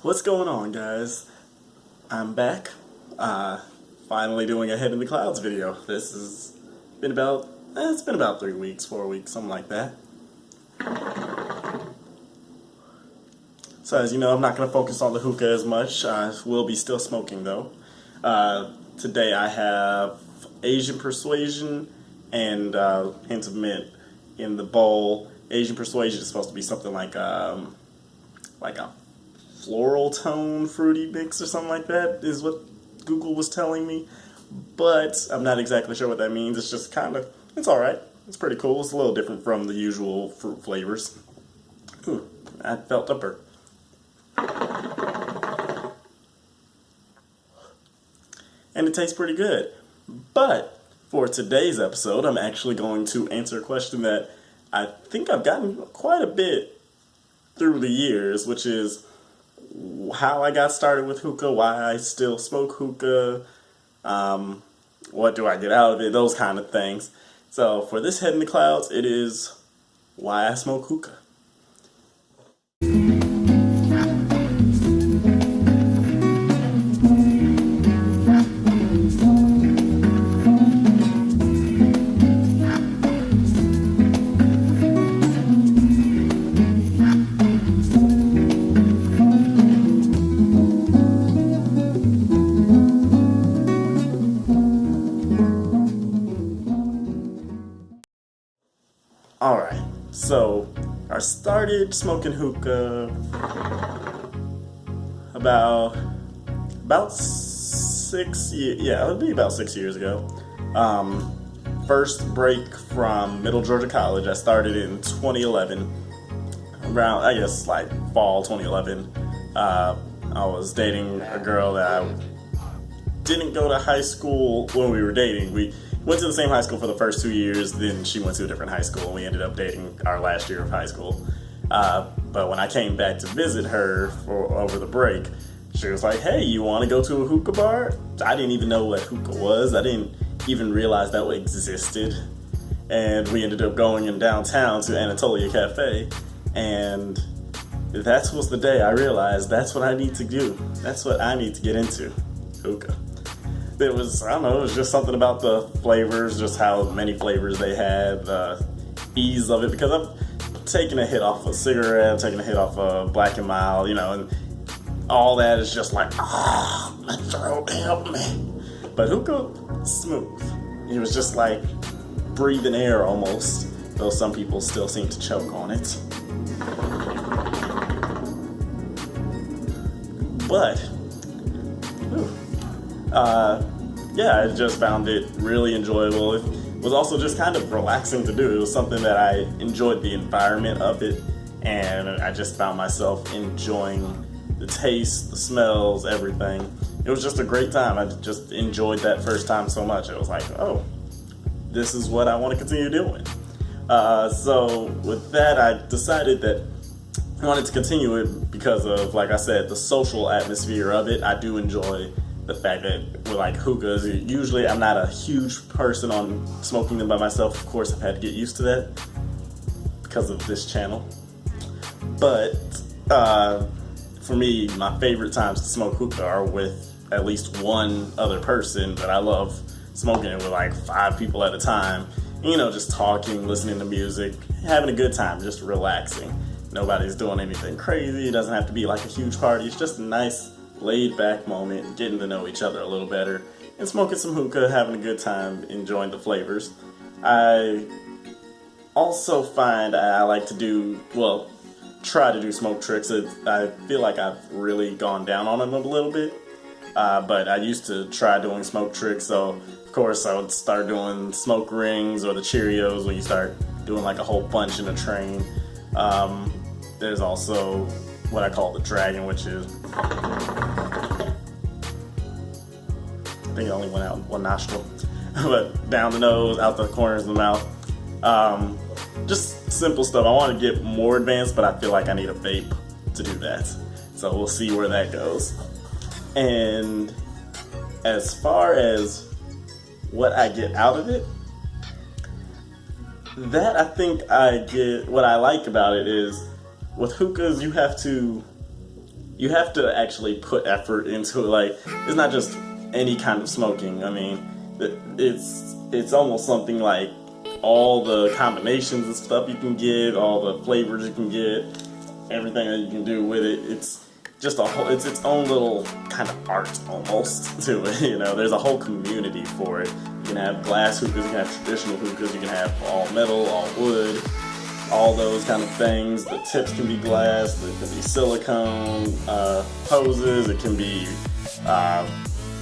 What's going on, guys? I'm back. Finally doing a Head in the Clouds video. This has been about, it's been about 3 weeks, 4 weeks, something like that. So as you know, I'm not going to focus on the hookah as much. I will be still smoking though. Today I have Asian Persuasion and hints of mint in the bowl. Asian Persuasion is supposed to be something like a floral tone fruity mix or something like that is what Google was telling me, but I'm not exactly sure what that means. It's just kind of, it's alright. It's pretty cool. It's a little different from the usual fruit flavors. Ooh, I felt a burp. And it tastes pretty good. But for today's episode, I'm actually going to answer a question that I think I've gotten quite a bit through the years, which is how I got started with hookah, why I still smoke hookah, what do I get out of it, those kind of things. So for this Head in the Clouds, it is why I smoke hookah. Alright, so I started smoking hookah about 6 years, yeah, it would be about 6 years ago. First break from Middle Georgia College, I started in 2011, around, I guess, like fall 2011. I was dating a girl that I didn't go to high school when we were dating. We went to the same high school for the first 2 years, then she went to a different high school, and we ended up dating our last year of high school. But when I came back to visit her over the break, she was like, hey, you want to go to a hookah bar? I didn't even know what hookah was. I didn't even realize that it existed. And we ended up going in downtown to Anatolia Cafe, and that was the day I realized that's what I need to do. That's what I need to get into, hookah. It was, I don't know, it was just something about the flavors, just how many flavors they had, the ease of it, because I'm taking a hit off a cigarette, I'm taking a hit off a Black and Mild, you know, and all that is just like, my throat, help me. But hookah, smooth. It was just like breathing air almost, though some people still seem to choke on it. But, yeah, I just found it really enjoyable. It was also just kind of relaxing to do. It was something that I enjoyed the environment of it, and I just found myself enjoying the taste, the smells, everything. It was just a great time. I just enjoyed that first time so much. It was like, oh, this is what I want to continue doing. So with that, I decided that I wanted to continue it because of, like I said, the social atmosphere of it. I do enjoy the fact that with like hookahs, usually I'm not a huge person on smoking them by myself. Of course, I've had to get used to that because of this channel. But for me, my favorite times to smoke hookah are with at least one other person that I love smoking it with, like 5 people at a time. You know, just talking, listening to music, having a good time, just relaxing. Nobody's doing anything crazy. It doesn't have to be like a huge party. It's just a nice laid back moment, getting to know each other a little better, and smoking some hookah, having a good time, enjoying the flavors. I also find I like to do, well, try to do smoke tricks. I feel like I've really gone down on them a little bit, but I used to try doing smoke tricks, so of course I would start doing smoke rings or the Cheerios when you start doing like a whole bunch in a train. There's also what I call the dragon, which is, I think it only went out one nostril, but down the nose, out the corners of the mouth. Just simple stuff. I want to get more advanced, but I feel like I need a vape to do that. So we'll see where that goes. And as far as what I get out of it, that I think I get, what I like about it is with hookahs, you have to you have to actually put effort into it. Like, it's not just any kind of smoking. I mean, it's almost something like all the combinations of stuff you can get, all the flavors you can get, everything that you can do with it. It's just it's its own little kind of art almost to it. You know, there's a whole community for it. You can have glass hookahs, you can have traditional hookahs, you can have all metal, all wood, all those kind of things. The tips can be glass, it can be silicone hoses, it can be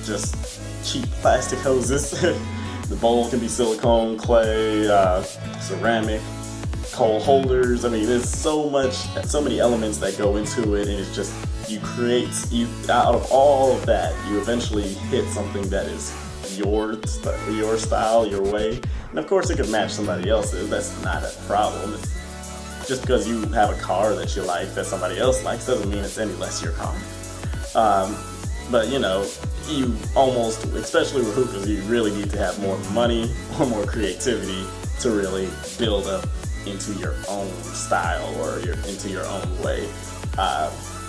just cheap plastic hoses. The bowl can be silicone, clay, ceramic, coal holders. I mean, there's so many elements that go into it, and it's just, out of all of that, you eventually hit something that is your style, your way. And of course it could match somebody else's, that's not a problem. Just because you have a car that you like that somebody else likes doesn't mean it's any less your car. But you know, you almost, especially with hookahs, you really need to have more money or more creativity to really build up into your own style or into your own way.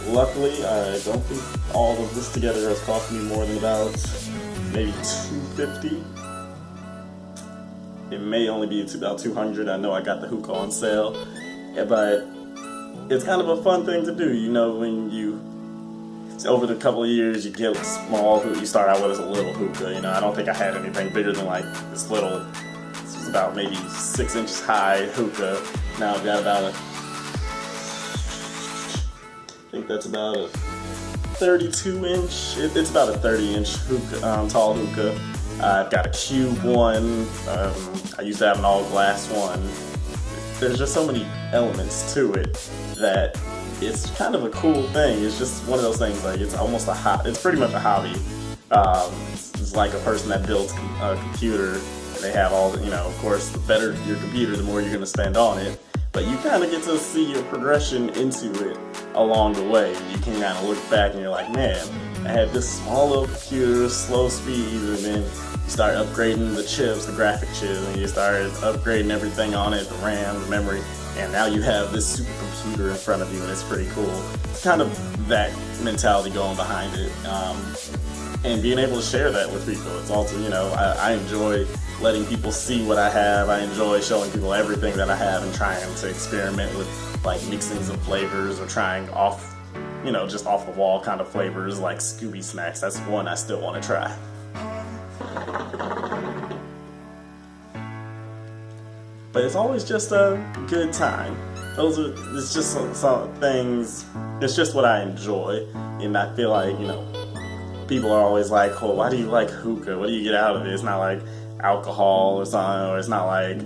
Luckily, I don't think all of this together has cost me more than about maybe $250. It may only be about $200. I know I got the hookah on sale, but it's kind of a fun thing to do. You know, when over the couple of years, you get small hookah. You start out with a little hookah. You know, I don't think I had anything bigger than like this little. This was about maybe 6 inches high hookah. Now I've got about I think that's about a 32-inch. It's about a 30-inch hookah, tall hookah. I've got a cube one. I used to have an all glass one. There's just so many elements to it that it's kind of a cool thing. It's just one of those things, like it's almost it's pretty much a hobby. It's like a person that builds a computer. They have all the, you know, of course, the better your computer, the more you're gonna spend on it. But you kind of get to see your progression into it along the way. You can kind of look back and you're like, man, I had this small little computer, slow speeds, and then you start upgrading the chips, the graphic chips, and you start upgrading everything on it, the RAM, the memory, and now you have this supercomputer in front of you, and it's pretty cool. It's kind of that mentality going behind it, and being able to share that with people. It's also, you know, I enjoy letting people see what I have. I enjoy showing people everything that I have and trying to experiment with like mixings of flavors or trying just off the wall kind of flavors like Scooby Snacks. That's one I still want to try. But it's always just a good time. It's just some things, it's just what I enjoy. And I feel like, you know, people are always like, oh, why do you like hookah? What do you get out of it? It's not like alcohol or something, or it's not like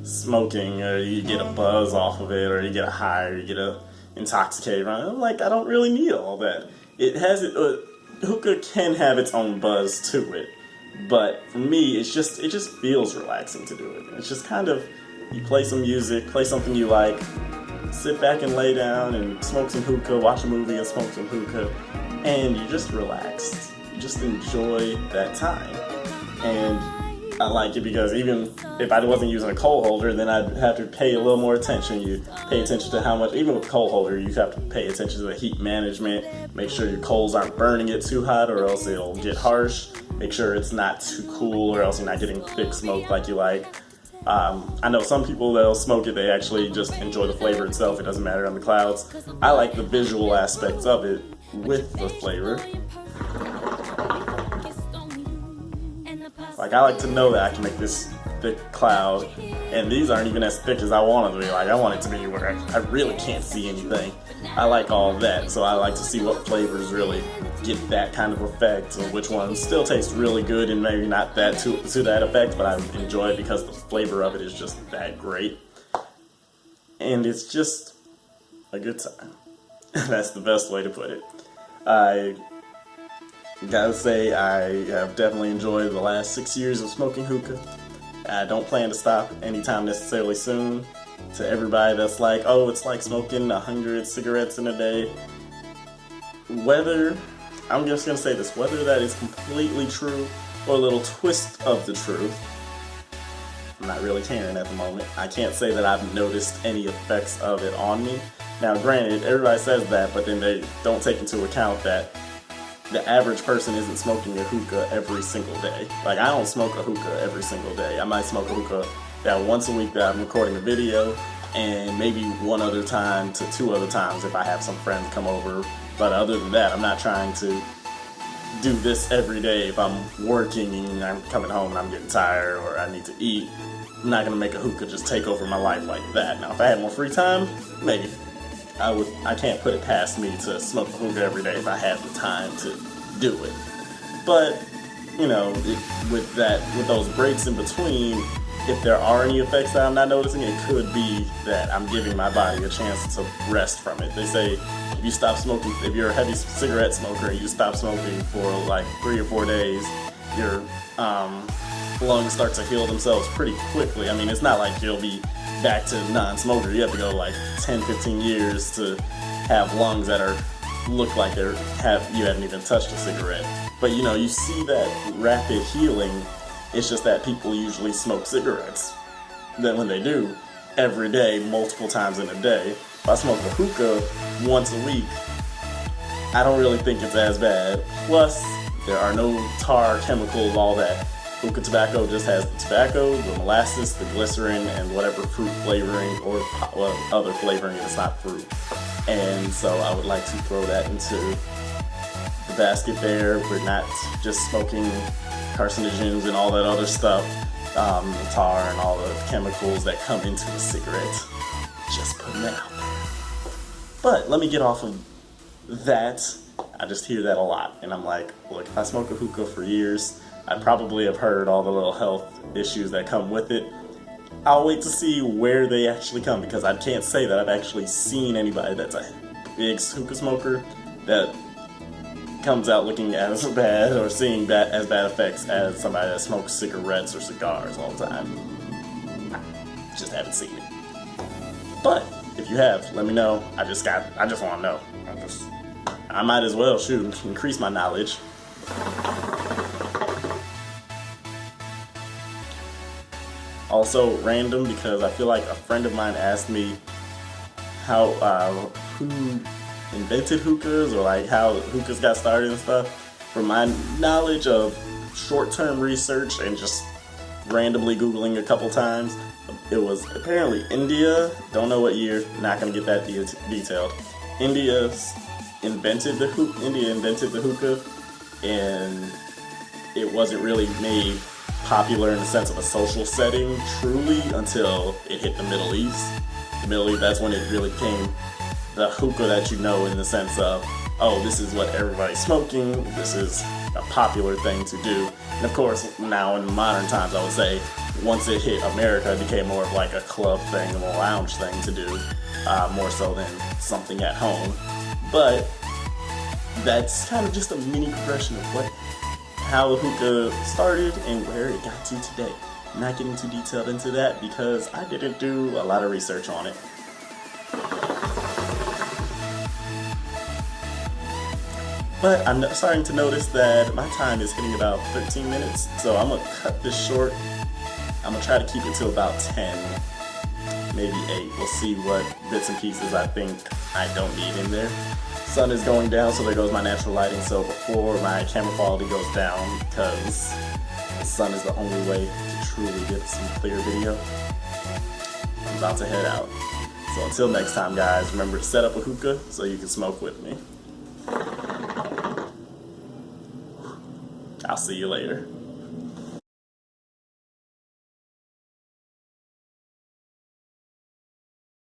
smoking, or you get a buzz off of it, or you get a high, or you get a intoxicated. I'm like, I don't really need all that. Hookah can have its own buzz to it, but for me, it just feels relaxing to do it. It's just kind of, you play some music, play something you like, sit back and lay down and smoke some hookah, watch a movie and smoke some hookah, and you're just relaxed. You just enjoy that time. And I like it because even if I wasn't using a coal holder, then I'd have to pay a little more attention. You pay attention to how much, even with a coal holder, you have to pay attention to the heat management. Make sure your coals aren't burning it too hot or else it'll get harsh. Make sure it's not too cool or else you're not getting thick smoke like you like. I know some people, they'll smoke it, they actually just enjoy the flavor itself. It doesn't matter on the clouds. I like the visual aspects of it with the flavor. Like, I like to know that I can make this thick cloud, and these aren't even as thick as I want them to be. Like, I want it to be where I really can't see anything. I like all that, so I like to see what flavors really get that kind of effect, or which ones still taste really good and maybe not that to that effect, but I enjoy it because the flavor of it is just that great. And it's just a good time. That's the best way to put it. I gotta say, I have definitely enjoyed the last 6 years of smoking hookah. I don't plan to stop anytime necessarily soon. To everybody that's like, oh, it's like smoking 100 cigarettes in a day. I'm just gonna say this, whether that is completely true or a little twist of the truth, I'm not really caring at the moment. I can't say that I've noticed any effects of it on me, Now granted, everybody says that, but then they don't take into account that the average person isn't smoking a hookah every single day. Like, I don't smoke a hookah every single day. I might smoke a hookah that once a week that I'm recording a video, and maybe one other time to 2 other times if I have some friends come over. But other than that, I'm not trying to do this every day. If I'm working and I'm coming home and I'm getting tired or I need to eat, I'm not gonna make a hookah just take over my life like that. Now, if I had more free time, maybe. I can't put it past me to smoke a hookah every day if I had the time to do it. But, you know, with those breaks in between, if there are any effects that I'm not noticing, it could be that I'm giving my body a chance to rest from it. They say if you stop smoking, if you're a heavy cigarette smoker and you stop smoking for like 3 or 4 days, your lungs start to heal themselves pretty quickly. I mean, it's not like you'll be back to non-smoker. You have to go like 10, 15 years to have lungs that look like you haven't even touched a cigarette. But you know, you see that rapid healing. It's just that people usually smoke cigarettes. Then when they do, every day, multiple times in a day. If I smoke a hookah once a week, I don't really think it's as bad. Plus, there are no tar, chemicals, all that. Hookah tobacco just has the tobacco, the molasses, the glycerin, and whatever fruit flavoring or other flavoring if it's not fruit. And so I would like to throw that into the basket there. We're not just smoking carcinogens and all that other stuff, the tar and all the chemicals that come into a cigarette. Just putting that out there. But let me get off of that. I just hear that a lot, and I'm like, look, if I smoke a hookah for years, I probably have heard all the little health issues that come with it. I'll wait to see where they actually come, because I can't say that I've actually seen anybody that's a big hookah smoker that comes out looking as bad or seeing as bad effects as somebody that smokes cigarettes or cigars all the time. Just haven't seen it. But if you have, let me know. I just want to know. I might as well increase my knowledge. Also random, because I feel like a friend of mine asked me who invented hookahs, or like how hookahs got started and stuff. From my knowledge of short-term research and just randomly Googling a couple times, it was apparently India. Don't know what year, not gonna get that detailed. India invented the hookah, and it wasn't really made popular in the sense of a social setting truly until it hit the Middle East. The Middle East, that's when it really became the hookah that you know, in the sense of, oh, this is what everybody's smoking, this is a popular thing to do. And of course, now in modern times, I would say, once it hit America, it became more of like a club thing, a lounge thing to do, more so than something at home. But that's kind of just a mini progression of how hookah started and where it got to today. I'm not getting too detailed into that because I didn't do a lot of research on it. But I'm starting to notice that my time is hitting about 13 minutes, so I'm gonna cut this short. I'm gonna try to keep it to about 10, maybe 8. We'll see what bits and pieces I think I don't need in there. Sun is going down, so there goes my natural lighting. So before my camera quality goes down, because the sun is the only way to truly get some clear video, I'm about to head out. So until next time, guys, remember to set up a hookah so you can smoke with me. I'll see you later.